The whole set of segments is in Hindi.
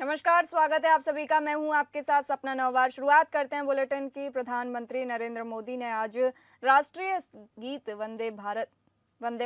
नमस्कार, स्वागत है आप सभी का। मैं हूं आपके साथ सपना नौवार। शुरुआत करते हैं बुलेटिन की। प्रधानमंत्री नरेंद्र मोदी ने आज राष्ट्रीय गीत वंदे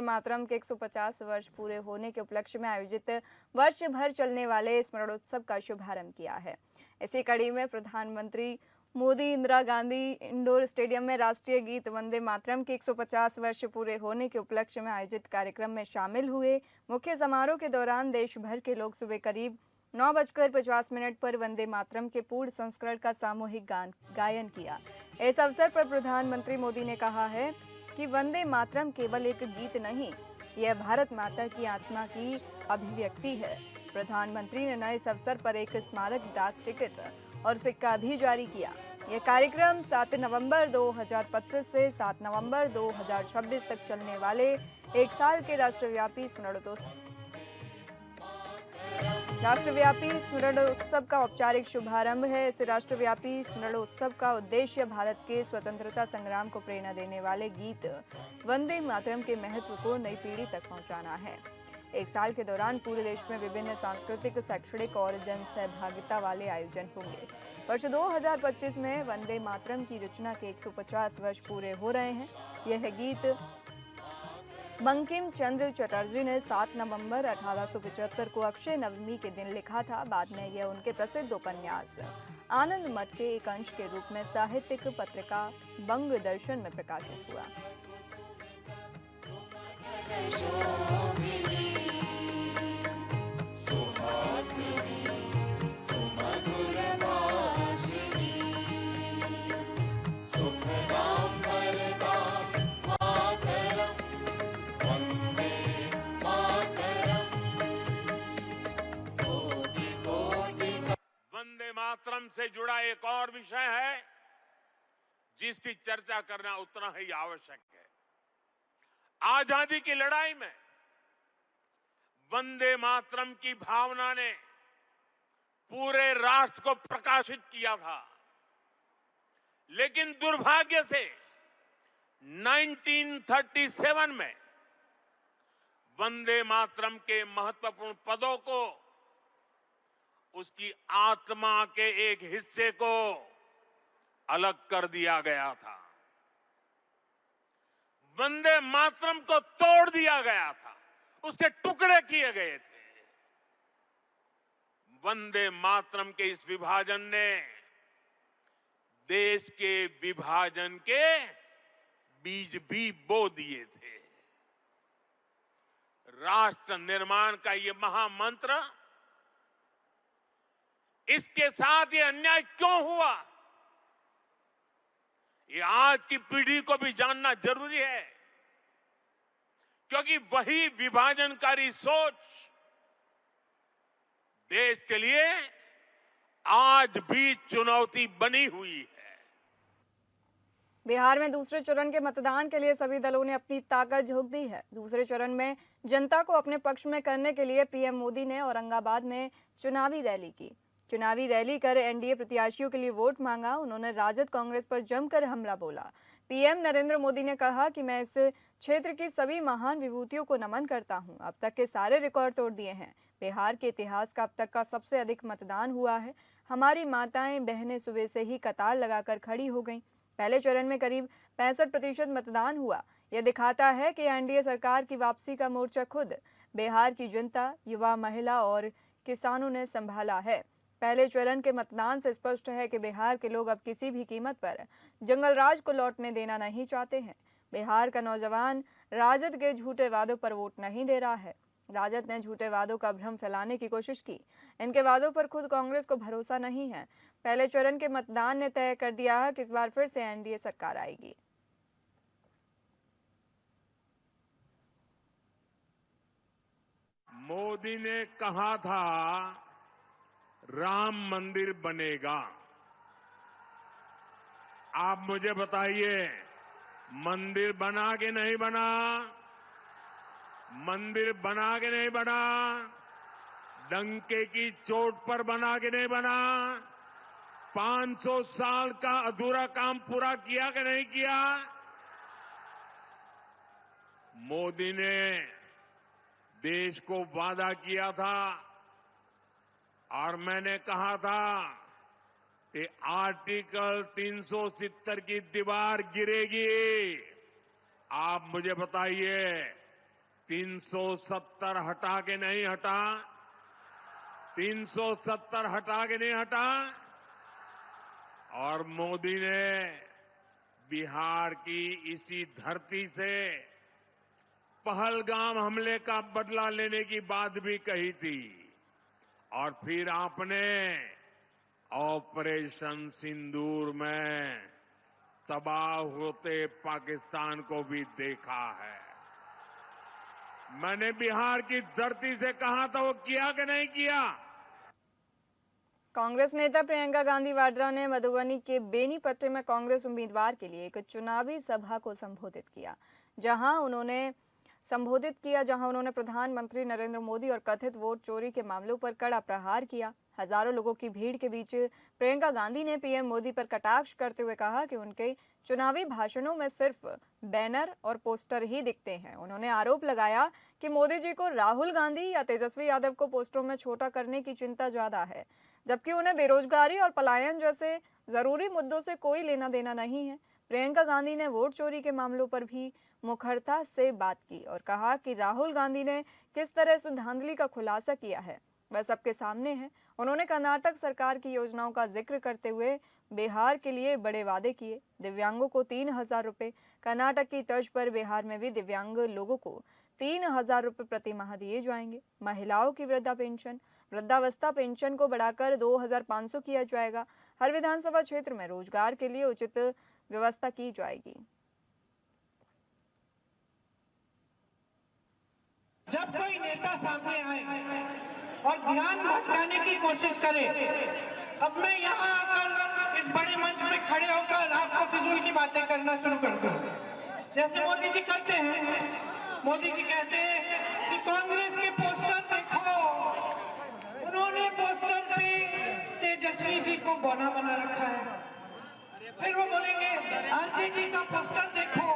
मातरम के 150 वर्ष पूरे होने के उपलक्ष्य में आयोजित वर्ष भर चलने वाले स्मरणोत्सव का शुभारंभ किया है। इसी कड़ी में प्रधानमंत्री मोदी इंदिरा गांधी इंडोर स्टेडियम में राष्ट्रीय गीत वंदे मातरम के 150 वर्ष पूरे होने के उपलक्ष्य में आयोजित कार्यक्रम में शामिल हुए। मुख्य समारोह के दौरान देश भर के लोग सुबह करीब 9:50 पर वंदे मातरम के पूर्ण संस्करण का सामूहिक गायन किया। इस अवसर पर प्रधानमंत्री मोदी ने कहा है कि वंदे मातरम केवल एक गीत नहीं, यह भारत माता की आत्मा की अभिव्यक्ति है। प्रधानमंत्री ने इस अवसर पर एक स्मारक डाक टिकट और सिक्का भी जारी किया। यह कार्यक्रम 7 नवंबर 2025 से 7 नवंबर 2026 तक चलने वाले एक साल के राष्ट्रव्यापी स्मरणोत्सव का औपचारिक शुभारंभ है। इस राष्ट्रव्यापी स्मरणोत्सव का उद्देश्य भारत के स्वतंत्रता संग्राम को प्रेरणा देने वाले गीत वंदे मातरम के महत्व को नई पीढ़ी तक पहुंचाना है। एक साल के दौरान पूरे देश में विभिन्न सांस्कृतिक, शैक्षणिक और जन सहभागिता वाले आयोजन होंगे। वर्ष 2025 में वंदे मातरम की रचना के 150 वर्ष पूरे हो रहे हैं। यह गीत बंकिम चंद्र चटर्जी ने 7 नवंबर 1875 को अक्षय नवमी के दिन लिखा था। बाद में यह उनके प्रसिद्ध उपन्यास आनंद मठ के एक अंश के रूप में साहित्यिक पत्रिका बंग दर्शन में प्रकाशित हुआ। वंदे मातरम से जुड़ा एक और विषय है जिसकी चर्चा करना उतना ही आवश्यक है। आजादी की लड़ाई में वंदे मातरम की भावना ने पूरे राष्ट्र को प्रकाशित किया था, लेकिन दुर्भाग्य से 1937 में वंदे मातरम के महत्वपूर्ण पदों को उसकी आत्मा के एक हिस्से को अलग कर दिया गया था। वंदे मातरम को तोड़ दिया गया था, उसके टुकड़े किए गए थे। वंदे मातरम के इस विभाजन ने देश के विभाजन के बीज भी बो दिए थे। राष्ट्र निर्माण का ये महामंत्र, इसके साथ ये अन्याय क्यों हुआ, ये आज की पीढ़ी को भी जानना जरूरी है, क्योंकि वही विभाजनकारी सोच देश के लिए आज भी चुनौती बनी हुई है। बिहार में दूसरे चरण के मतदान के लिए सभी दलों ने अपनी ताकत झोंक दी है। दूसरे चरण में जनता को अपने पक्ष में करने के लिए पीएम मोदी ने औरंगाबाद में चुनावी रैली की। चुनावी रैली कर एनडीए प्रत्याशियों के लिए वोट मांगा। उन्होंने राजद कांग्रेस पर जमकर हमला बोला। पीएम नरेंद्र मोदी ने कहा कि मैं इस क्षेत्र की सभी महान विभूतियों को नमन करता हूं। अब तक के सारे रिकॉर्ड तोड़ दिए हैं। बिहार के इतिहास का अब तक का सबसे अधिक मतदान हुआ है। हमारी माताएं बहनें सुबह से ही कतार लगाकर खड़ी हो गईं। पहले चरण में करीब 65% मतदान हुआ। यह दिखाता है कि एनडीए सरकार की वापसी का मोर्चा खुद बिहार की जनता, युवा, महिला और किसानों ने संभाला है। पहले चरण के मतदान से स्पष्ट है कि बिहार के लोग अब किसी भी कीमत पर जंगलराज को लौटने देना नहीं चाहते हैं। बिहार का नौजवान राजद के झूठे वादों पर वोट नहीं दे रहा है। राजद ने झूठे वादों का भ्रम फैलाने की कोशिश की। इनके वादों पर खुद कांग्रेस को भरोसा नहीं है। पहले चरण के मतदान ने तय कर दिया है कि इस बार फिर से एनडीए सरकार आएगी। मोदी ने कहा था राम मंदिर बनेगा। आप मुझे बताइए, मंदिर बना के नहीं बना? मंदिर बना के नहीं बना? डंके की चोट पर बना के नहीं बना? 500 साल का अधूरा काम पूरा किया कि नहीं किया? मोदी ने देश को वादा किया था और और मैंने कहा था कि आर्टिकल 370 की दीवार गिरेगी। आप मुझे बताइए 370 हटा के नहीं हटा? 370 हटा के नहीं हटा? और मोदी ने बिहार की इसी धरती से पहलगाम हमले का बदला लेने की बात भी कही थी। और फिर आपने ऑपरेशन सिंदूर में तबाह होते पाकिस्तान को भी देखा है। मैंने बिहार की धरती से कहा था, वो किया कि नहीं किया? कांग्रेस नेता प्रियंका गांधी वाड्रा ने मधुबनी के बेनीपट्टी में कांग्रेस उम्मीदवार के लिए एक चुनावी सभा को संबोधित किया, जहां उन्होंने प्रधानमंत्री नरेंद्र मोदी और कथित वोट चोरी के मामलों पर कड़ा प्रहार किया। हजारों लोगों की भीड़ के बीच प्रियंका गांधी ने पीएम मोदी पर कटाक्ष करते हुए कहा कि उनके चुनावी भाषणों में सिर्फ बैनर और पोस्टर ही दिखते हैं। उन्होंने आरोप लगाया कि मोदी जी को राहुल गांधी या तेजस्वी यादव को पोस्टरों में छोटा करने की चिंता ज्यादा है, जबकि उन्हें बेरोजगारी और पलायन जैसे जरूरी मुद्दों से कोई लेना देना नहीं है। प्रियंका गांधी ने वोट चोरी के मामलों पर भी मुखरता से बात की और कहा कि राहुल गांधी ने किस तरह से धांधली का खुलासा किया है वह सबके सामने है। उन्होंने कर्नाटक सरकार की योजनाओं का जिक्र करते हुए बिहार के लिए बड़े वादे किए। दिव्यांगों को 3,000 रुपए, कर्नाटक की तर्ज पर बिहार में भी दिव्यांग लोगों को 3,000 रुपए प्रति माह दिए जाएंगे। महिलाओं की वृद्धावस्था पेंशन को बढ़ाकर 2,500 किया जाएगा। हर विधानसभा क्षेत्र में रोजगार के लिए उचित व्यवस्था की जाएगी। जब कोई नेता सामने आए और ध्यान भटकाने की कोशिश करे, अब मैं यहाँ आकर इस बड़े मंच पे खड़े होकर आपको फिजूल की बातें करना शुरू कर दूं, जैसे मोदी जी करते हैं। मोदी जी कहते हैं कि कांग्रेस के पोस्टर देखो, उन्होंने पोस्टर पे तेजस्वी जी को बौना बना रखा है। फिर वो बोलेंगे आरजेडी का पोस्टर देखो,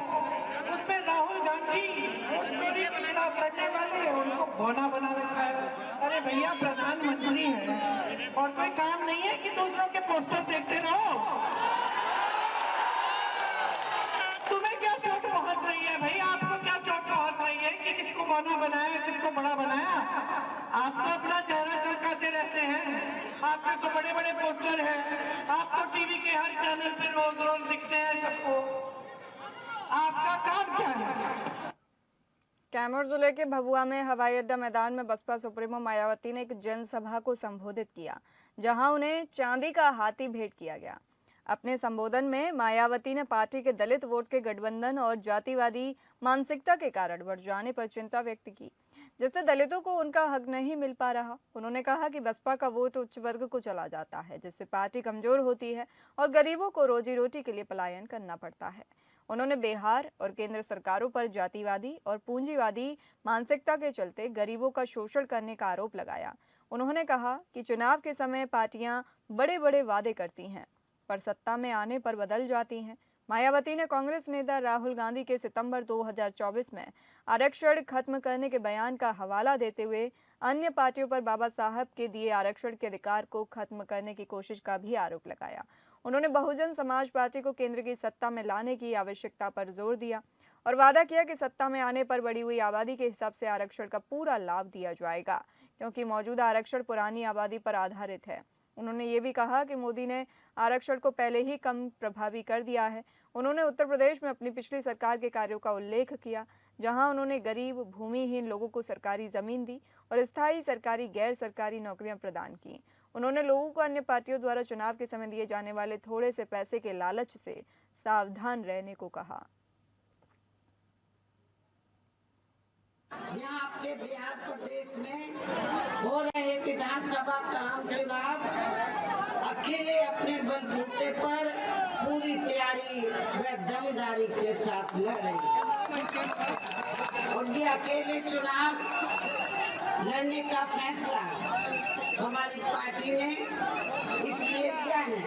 उसमें राहुल गांधी और चोरी के खिलाफ लड़ने वाले उनको बौना बना रखा है। अरे भैया, प्रधानमंत्री है और कोई काम नहीं है कि दूसरों के पोस्टर देखते रहो। तुम्हें क्या चोट पहुंच रही है भैया? आपको क्या चोट पहुंच रही है कि किसको बौना बनाया, किसको बड़ा बनाया? आप तो अपना चेहरा चमकाते रहते हैं, आपके तो बड़े बड़े पोस्टर हैं, आप तो टीवी के हर चैनल पे रोज रोज दिखते हैं सबको। आपका काम क्या है? कैमूर जिले के भभुआ में हवाई अड्डा मैदान में बसपा सुप्रीमो मायावती ने एक जनसभा को संबोधित किया, जहां उन्हें चांदी का हाथी भेंट किया गया। अपने संबोधन में मायावती ने पार्टी के दलित वोट के गठबंधन और जातिवादी मानसिकता के कारण बढ़ जाने पर चिंता व्यक्त की, जिससे दलितों को उनका हक नहीं मिल पा रहा। उन्होंने कहा कि बसपा का वोट उच्च वर्ग को चला जाता है, जिससे पार्टी कमजोर होती है और गरीबों को रोजी रोटी के लिए पलायन करना पड़ता है। उन्होंने बिहार और केंद्र सरकारों पर जातिवादी और पूंजीवादी मानसिकता के चलते गरीबों का शोषण करने का आरोप लगाया। उन्होंने कहा कि चुनाव के समय पार्टियां बड़े बड़े वादे करती हैं, पर सत्ता में आने पर बदल जाती हैं। मायावती ने कांग्रेस नेता राहुल गांधी के सितंबर 2024 में आरक्षण खत्म करने के बयान का हवाला देते हुए अन्य पार्टियों पर बाबा साहब के दिए आरक्षण के अधिकार को खत्म करने की कोशिश का भी आरोप लगाया। उन्होंने बहुजन समाज पार्टी को केंद्र की सत्ता में लाने की आवश्यकता पर जोर दिया और वादा किया कि सत्ता में आने पर बढ़ी हुई आबादी के हिसाब से आरक्षण का पूरा लाभ दिया जाएगा, क्योंकि मौजूदा आरक्षण पुरानी आबादी पर आधारित है। उन्होंने ये भी कहा कि मोदी ने आरक्षण को पहले ही कम प्रभावी कर दिया है। उन्होंने उत्तर प्रदेश में अपनी पिछली सरकार के कार्यों का उल्लेख किया, जहां उन्होंने गरीब भूमिहीन लोगों को सरकारी जमीन दी और स्थायी सरकारी गैर सरकारी नौकरियां प्रदान की। उन्होंने लोगों को अन्य पार्टियों द्वारा चुनाव के समय दिए जाने वाले थोड़े से पैसे के लालच से सावधान रहने को कहा। यहाँ आपके बिहार प्रदेश में हो रहे विधानसभा का आम चुनाव अकेले अपने बलबूते पर पूरी तैयारी व दमदारी के साथ लड़े और ये अकेले चुनाव लड़ने का फैसला हमारी पार्टी ने इसलिए लिया है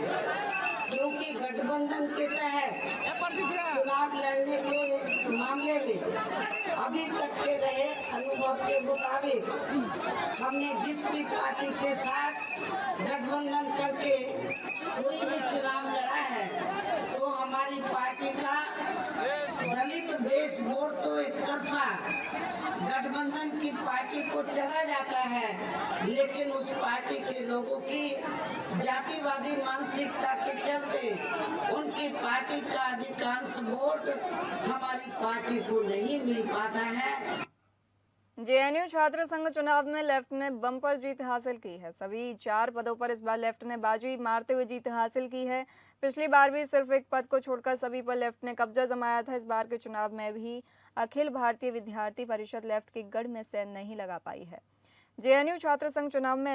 क्योंकि गठबंधन के तहत चुनाव लड़ने के मामले में अभी तक के रहे अनुभव के मुताबिक हमने जिस भी पार्टी के साथ गठबंधन करके कोई भी चुनाव लड़ा है तो हमारी पार्टी का दलित बेस वोट तो एक तरफा गठबंधन की पार्टी को चला जाता है, लेकिन उस पार्टी के लोगों की जातिवादी मानसिकता के चलते उनकी पार्टी का अधिकांश वोट हमारी पार्टी को नहीं मिल पाता है। जेएनयू छात्र संघ चुनाव में लेफ्ट ने बम्पर जीत हासिल की है। सभी 4 पदों पर इस बार लेफ्ट ने बाजी मारते हुए जीत हासिल की है। पिछली बार भी सिर्फ एक पद को छोड़कर सभी पर लेफ्ट ने कब्जा जमाया था। इस बार के चुनाव में भी अखिल भारतीय विद्यार्थी परिषद लेफ्ट की गढ़ में सेंध नहीं लगा पाई है। जेएनयू छात्र संघ चुनाव में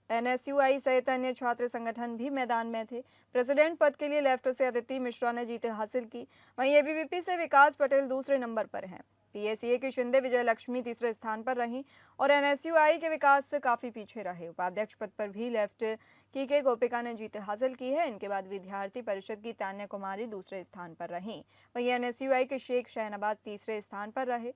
एनएसयूआई सहित अन्य छात्र संगठन भी मैदान में थे। प्रेसिडेंट पद के लिए लेफ्ट से अदिति मिश्रा ने जीत हासिल की। वहीं एबीवीपी से विकास पटेल दूसरे नंबर पर हैं। पीएसीए की शिंदे विजय लक्ष्मी तीसरे स्थान पर रहीं और एनएसयूआई के विकास से काफी पीछे रहे। उपाध्यक्ष पद पर भी लेफ्ट की के गोपिका ने जीत हासिल की है। इनके बाद विद्यार्थी परिषद की तान्या कुमारी दूसरे स्थान पर रहीं। वहीं एनएसयूआई के शेख शहनाबाद तीसरे स्थान पर रहे।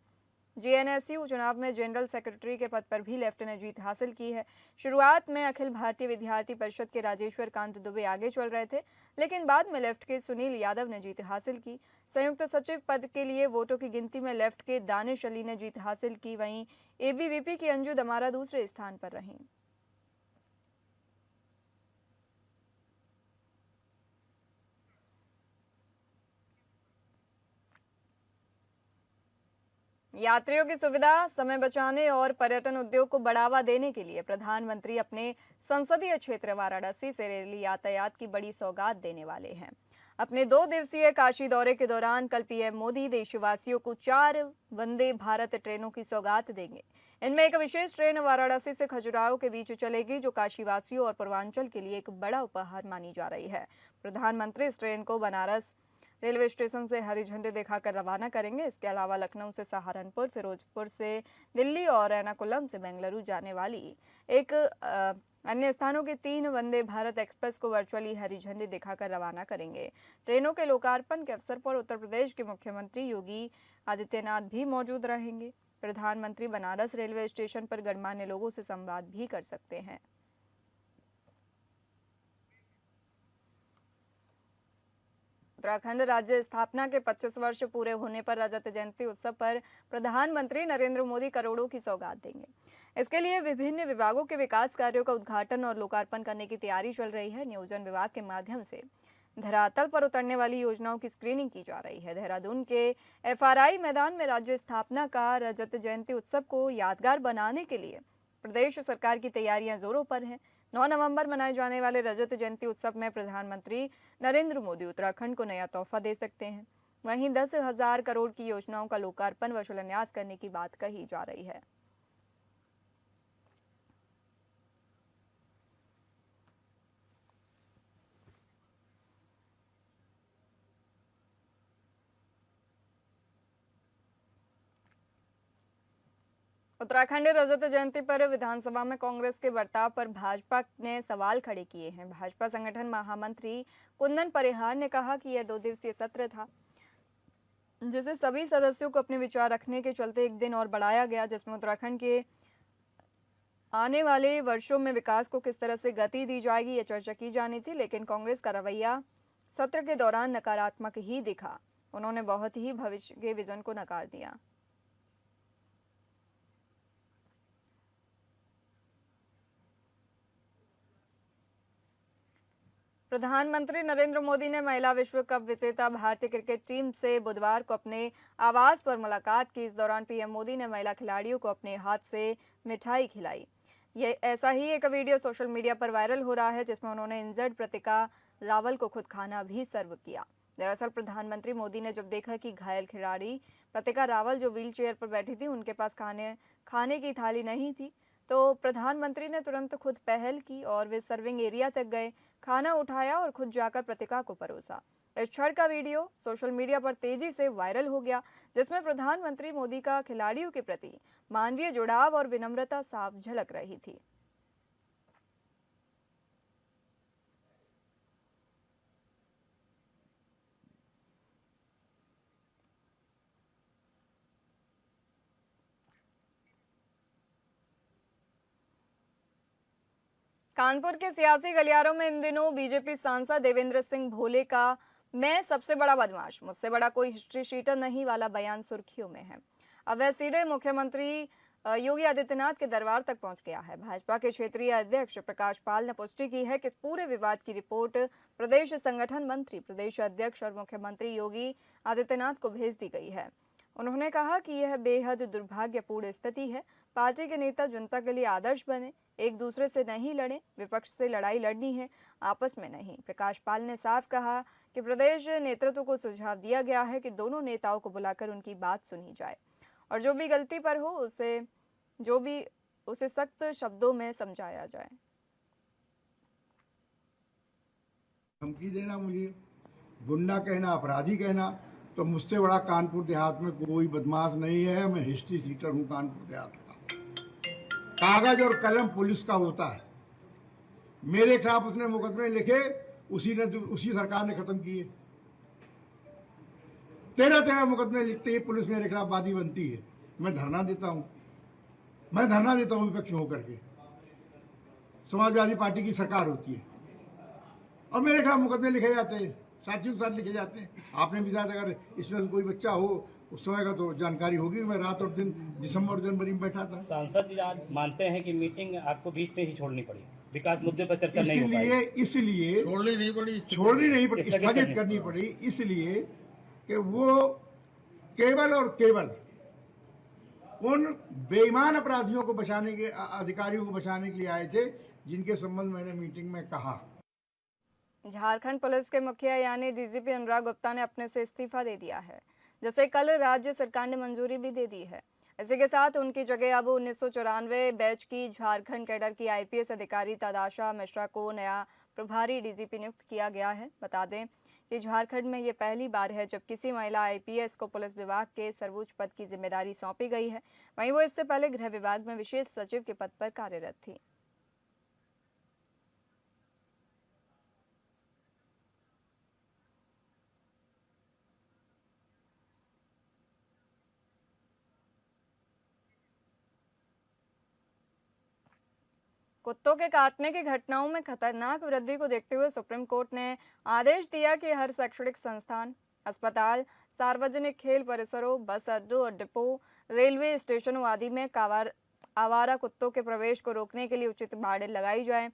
जेएनएसयू चुनाव में जनरल सेक्रेटरी के पद पर भी लेफ्ट ने जीत हासिल की है। शुरुआत में अखिल भारतीय विद्यार्थी परिषद के राजेश्वर कांत दुबे आगे चल रहे थे, लेकिन बाद में लेफ्ट के सुनील यादव ने जीत हासिल की। संयुक्त सचिव पद के लिए वोटों की गिनती में लेफ्ट के दानिश अली ने जीत हासिल की। वहीं एबीवीपी की अंजू दमारा दूसरे स्थान पर रहीं। यात्रियों की सुविधा, समय बचाने और पर्यटन उद्योग को बढ़ावा देने के लिए प्रधानमंत्री अपने संसदीय क्षेत्र वाराणसी से रेल यातायात की बड़ी सौगात देने वाले हैं। अपने 2 दिवसीय काशी दौरे के दौरान कल पीएम मोदी देशवासियों को 4 वंदे भारत ट्रेनों की सौगात देंगे। इनमें एक विशेष ट्रेन वाराणसी से खजुराहो के बीच चलेगी, जो काशीवासियों और पूर्वांचल के लिए एक बड़ा उपहार मानी जा रही है। प्रधानमंत्री इस ट्रेन को बनारस रेलवे स्टेशन से हरी झंडी दिखाकर रवाना करेंगे। इसके अलावा लखनऊ से सहारनपुर, फिरोजपुर से दिल्ली और एर्नाकुलम से बेंगलुरु जाने वाली एक अन्य स्थानों के 3 वंदे भारत एक्सप्रेस को वर्चुअली हरी झंडी दिखाकर रवाना करेंगे। ट्रेनों के लोकार्पण के अवसर पर उत्तर प्रदेश के मुख्यमंत्री योगी आदित्यनाथ भी मौजूद रहेंगे। प्रधानमंत्री बनारस रेलवे स्टेशन पर गणमान्य लोगों से संवाद भी कर सकते हैं। उत्तराखंड राज्य स्थापना के 25 वर्ष पूरे होने पर रजत जयंती उत्सव पर प्रधानमंत्री नरेंद्र मोदी करोड़ों की सौगात देंगे। इसके लिए विभिन्न विभागों के विकास कार्यों का उद्घाटन और लोकार्पण करने की तैयारी चल रही है। नियोजन विभाग के माध्यम से धरातल पर उतरने वाली योजनाओं की स्क्रीनिंग की जा रही है। देहरादून के एफआरआई मैदान में राज्य स्थापना का रजत जयंती उत्सव को यादगार बनाने के लिए प्रदेश सरकार की तैयारियां जोरों पर हैं। 9 नवंबर मनाए जाने वाले रजत जयंती उत्सव में प्रधानमंत्री नरेंद्र मोदी उत्तराखंड को नया तोहफा दे सकते हैं। वहीं 10,000 करोड़ की योजनाओं का लोकार्पण व शिलान्यास करने की बात कही जा रही है। उत्तराखंड रजत जयंती पर विधानसभा में कांग्रेस के बर्ताव पर भाजपा ने सवाल खड़े किए हैं। भाजपा संगठन महामंत्री कुंदन परिहार ने कहा कि यह 2 दिवसीय सत्र था, जिसे सभी सदस्यों को अपने विचार रखने के चलते एक दिन और बढ़ाया गया, जिसमें उत्तराखंड के आने वाले वर्षों में विकास को किस तरह से गति दी जाएगी, यह चर्चा की जानी थी। लेकिन कांग्रेस का रवैया सत्र के दौरान नकारात्मक ही दिखा। उन्होंने बहुत ही भविष्य के विजन को नकार दिया। प्रधानमंत्री नरेंद्र मोदी ने महिला विश्व कप विजेता भारतीय क्रिकेट टीम से बुधवार को अपने आवास पर मुलाकात की। इस दौरान पीएम मोदी ने महिला खिलाड़ियों को अपने हाथ से मिठाई खिलाई। ये ऐसा ही एक वीडियो सोशल मीडिया पर वायरल हो रहा है, जिसमें उन्होंने इंजर्ड प्रतिका रावल को खुद खाना भी सर्व किया। दरअसल प्रधानमंत्री मोदी ने जब देखा कि घायल खिलाड़ी प्रतिका रावल जो व्हील चेयर पर बैठी थी, उनके पास खाने की थाली नहीं थी, तो प्रधानमंत्री ने तुरंत खुद पहल की और वे सर्विंग एरिया तक गए, खाना उठाया और खुद जाकर प्रतिका को परोसा। इस क्षण का वीडियो सोशल मीडिया पर तेजी से वायरल हो गया, जिसमें प्रधानमंत्री मोदी का खिलाड़ियों के प्रति मानवीय जुड़ाव और विनम्रता साफ झलक रही थी। कानपुर के सियासी गलियारों में इन दिनों बीजेपी सांसद देवेंद्र सिंह भोले का मैं सबसे बड़ा बदमाश, मुझसे बड़ा कोई हिस्ट्री शीटर नहीं वाला बयान सुर्खियों में है। अब वह सीधे मुख्यमंत्री योगी आदित्यनाथ के दरबार तक पहुंच गया है। भाजपा के क्षेत्रीय अध्यक्ष प्रकाश पाल ने पुष्टि की है कि इस पूरे विवाद की रिपोर्ट प्रदेश संगठन मंत्री, प्रदेश अध्यक्ष और मुख्यमंत्री योगी आदित्यनाथ को भेज दी गई है। उन्होंने कहा कि यह बेहद दुर्भाग्यपूर्ण स्थिति है। पार्टी के नेता जनता के लिए आदर्श बने, एक दूसरे से नहीं लड़ें, विपक्ष से लड़ाई लड़नी है, आपस में नहीं। प्रकाश पाल ने साफ कहा कि प्रदेश नेतृत्व को सुझाव दिया गया है कि दोनों नेताओं को बुलाकर उनकी बात सुनी जाए और जो भी गलती पर हो उसे सख्त शब्दों में समझाया जाए। धमकी देना, मुझे गुंडा कहना, अपराधी कहना, तो मुझसे बड़ा कानपुर देहात में कोई बदमाश नहीं है। मैं हिस्ट्री सीटर हूँ कानपुर देहात का। कागज और कलम पुलिस का होता है। मेरे खिलाफ उसने मुकदमे लिखे, उसी सरकार ने खत्म किए। 13 मुकदमे लिखते ही पुलिस मेरे खिलाफ वादी बनती है। मैं धरना देता हूँ विपक्ष होकर के। समाजवादी पार्टी की सरकार होती है और मेरे खिलाफ मुकदमे लिखे जाते हैं, साथियों के साथ लिखे जाते हैं। आपने भी शायद अगर इसमें से कोई बच्चा हो उस समय का तो जानकारी होगी। मैं रात और दिन दिसंबर और जनवरी में बैठा था। सांसद जी आज मानते हैं कि मीटिंग आपको बीच में ही छोड़नी पड़ी, विकास मुद्दे पर चर्चा नहीं हो पाई, इसलिए छोड़नी नहीं पड़ी, स्थगित करनी पड़ी, इसलिए कि वो केवल और केवल उन बेईमान अपराधियों को बचाने के, अधिकारियों को बचाने के लिए आए थे जिनके संबंध मैंने मीटिंग में कहा। झारखंड पुलिस के मुखिया यानी डीजीपी अनुराग गुप्ता ने अपने से इस्तीफा दे दिया है, जिसे कल राज्य सरकार ने मंजूरी भी दे दी है। इसी के साथ उनकी जगह अब 1994 बैच की झारखंड कैडर की आईपीएस अधिकारी तदाशा मिश्रा को नया प्रभारी डीजीपी नियुक्त किया गया है। बता दें कि झारखंड में ये पहली बार है जब किसी महिला आईपीएस को पुलिस विभाग के सर्वोच्च पद की जिम्मेदारी सौंपी गई है। वहीं वो इससे पहले गृह विभाग में विशेष सचिव के पद पर कार्यरत थी। कुत्तों के काटने की घटनाओं में खतरनाक वृद्धि को देखते हुए सुप्रीम कोर्ट ने आदेश दिया कि हर शैक्षणिक संस्थान, अस्पताल, सार्वजनिक खेल परिसरों, बस अड्डों और डिपो, रेलवे स्टेशनों आदि में आवारा कुत्तों के प्रवेश को रोकने के लिए उचित बाड़े लगाई जाए।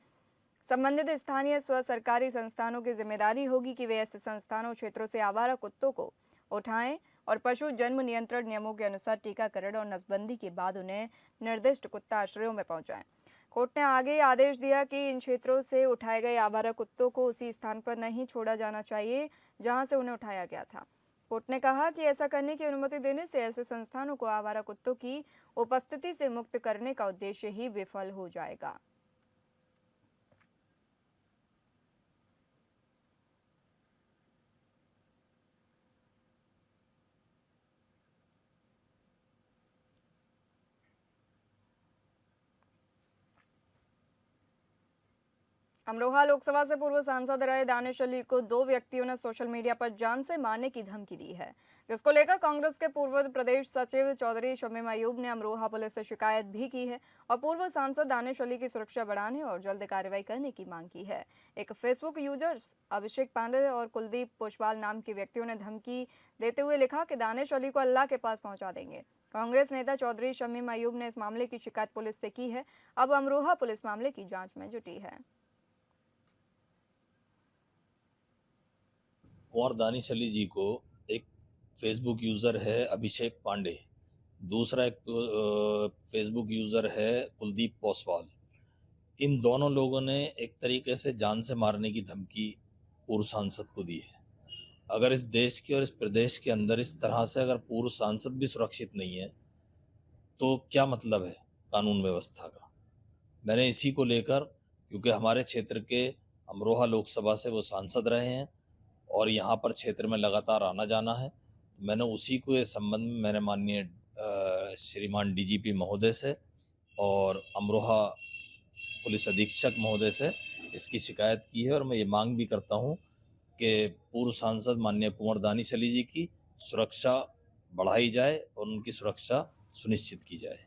संबंधित स्थानीय स्व सरकारी संस्थानों की जिम्मेदारी होगी कि वे ऐसे संस्थानों क्षेत्रों से आवारा कुत्तों को उठाएं और पशु जन्म नियंत्रण नियमों के अनुसार टीकाकरण और नसबंदी के बाद उन्हें निर्दिष्ट कुत्ता आश्रयों में पहुंचाएं। कोर्ट ने आगे आदेश दिया कि इन क्षेत्रों से उठाए गए आवारा कुत्तों को उसी स्थान पर नहीं छोड़ा जाना चाहिए जहां से उन्हें उठाया गया था। कोर्ट ने कहा कि ऐसा करने की अनुमति देने से ऐसे संस्थानों को आवारा कुत्तों की उपस्थिति से मुक्त करने का उद्देश्य ही विफल हो जाएगा। अमरोहा लोकसभा से पूर्व सांसद रहे दानिश अली को 2 व्यक्तियों ने सोशल मीडिया पर जान से मारने की धमकी दी है, जिसको लेकर कांग्रेस के पूर्व प्रदेश सचिव चौधरी शमीम अयूब ने अमरोहा पुलिस से शिकायत भी की है और पूर्व सांसद दानिश अली की सुरक्षा बढ़ाने और जल्द कार्रवाई करने की मांग की है। एक फेसबुक यूजर्स अभिषेक पांडे और कुलदीप पोशवाल नाम के व्यक्तियों ने धमकी देते हुए लिखा कि दानिश अली को अल्लाह के पास पहुंचा देंगे। कांग्रेस नेता चौधरी शमीम अयूब ने इस मामले की शिकायत पुलिस से की है। अब अमरोहा पुलिस मामले की जांच में जुटी है। कुंवर दानिश अली जी को एक फेसबुक यूज़र है अभिषेक पांडे, दूसरा एक फेसबुक यूज़र है कुलदीप पोसवाल। इन दोनों लोगों ने एक तरीके से जान से मारने की धमकी पूर्व सांसद को दी है। अगर इस देश के और इस प्रदेश के अंदर इस तरह से अगर पूर्व सांसद भी सुरक्षित नहीं है तो क्या मतलब है कानून व्यवस्था का। मैंने इसी को लेकर, क्योंकि हमारे क्षेत्र के अमरोहा लोकसभा से वो सांसद रहे हैं और यहाँ पर क्षेत्र में लगातार आना जाना है, मैंने उसी को इस संबंध में मैंने माननीय श्रीमान डीजीपी महोदय से और अमरोहा पुलिस अधीक्षक महोदय से इसकी शिकायत की है और मैं ये मांग भी करता हूँ कि पूर्व सांसद माननीय कुंवर दानिश अली जी की सुरक्षा बढ़ाई जाए और उनकी सुरक्षा सुनिश्चित की जाए।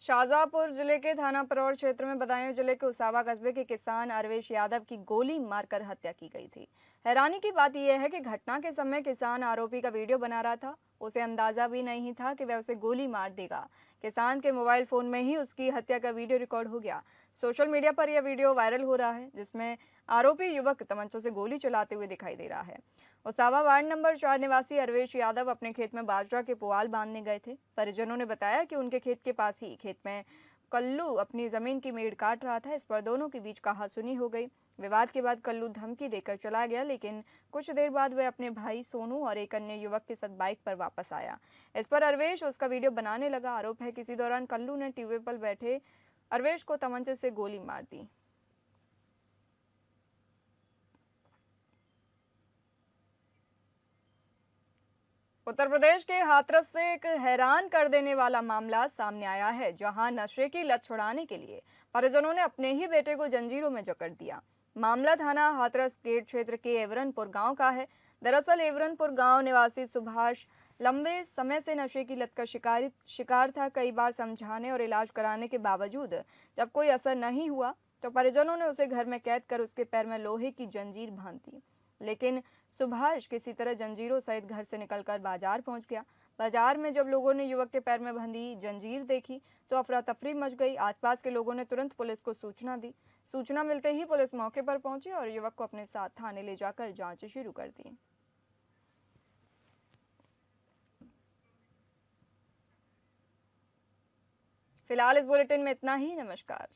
शाहजहांपुर जिले के थाना परौर क्षेत्र में बदायूं जिले के उसावा कस्बे के किसान अरवेश यादव की गोली मारकर हत्या की गई थी। हैरानी की बात यह है कि घटना के समय किसान आरोपी का वीडियो बना रहा था। उसे अंदाजा भी नहीं था कि वह उसे गोली मार देगा। किसान के मोबाइल फोन में ही उसकी हत्या का वीडियो रिकॉर्ड हो गया। सोशल मीडिया पर यह वीडियो वायरल हो रहा है, जिसमें आरोपी युवक तमंचे से गोली चलाते हुए दिखाई दे रहा है। उसावा वार्ड नंबर 4 निवासी अरवेश यादव अपने खेत में बाजरा के पुआल बांधने गए थे। परिजनों ने बताया कि उनके खेत के पास ही खेत में कल्लू अपनी जमीन की मेड़ काट रहा था। इस पर दोनों के बीच कहासुनी हो गई। विवाद के बाद कल्लू धमकी देकर चला गया, लेकिन कुछ देर बाद वह अपने भाई सोनू और एक अन्य युवक के साथ बाइक पर वापस आया। इस पर अरवेश उसका वीडियो बनाने लगा। आरोप है कि इसी दौरान कल्लू ने ट्यूबवेल पर बैठे अरवेश को तमंचे से गोली मार दी। उत्तर प्रदेश के हाथरस से एक हैरान कर देने वाला मामला सामने आया है, जहां नशे की लत छुड़ाने के लिए परिजनों ने अपने ही बेटे को जंजीरों में जकड़ दिया। मामला थाना हाथरस गेट क्षेत्र के एवरनपुर गांव का है। दरअसल एवरनपुर गांव निवासी सुभाष लंबे समय से नशे की लत का शिकार था। कई बार समझाने और इलाज कराने के बावजूद जब कोई असर नहीं हुआ तो परिजनों ने उसे घर में कैद कर उसके पैर में लोहे की जंजीर बांध दी। लेकिन सुभाष किसी तरह जंजीरों सहित घर से निकलकर बाजार पहुंच गया। बाजार में जब लोगों ने युवक के पैर में बंधी जंजीर देखी तो अफरा तफरी मच गई। आसपास के लोगों ने तुरंत पुलिस को सूचना दी। सूचना मिलते ही पुलिस मौके पर पहुंची और युवक को अपने साथ थाने ले जाकर जांच शुरू कर दी। फिलहाल इस बुलेटिन में इतना ही। नमस्कार।